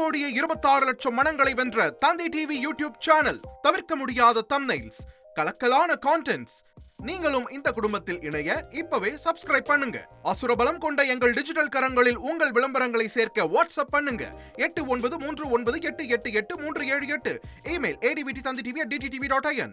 1,26,00,000 மனங்களை வென்ற தந்தி TV YouTube channel. தவிர்க்க முடியாத தம்ப்நெயில்ஸ், கலக்கலான கான்டென்ட்ஸ். நீங்களும் இந்த குடும்பத்தில் இணைய இப்பவே சப்ஸ்கிரைப் பண்ணுங்க. அசுரபலம் கொண்ட எங்கள் டிஜிட்டல் கரங்களில் உங்கள் விளம்பரங்களை சேர்க்க வாட்ஸ்அப் பண்ணுங்க. 8939888837 இமெயில் advttv@dttv.in.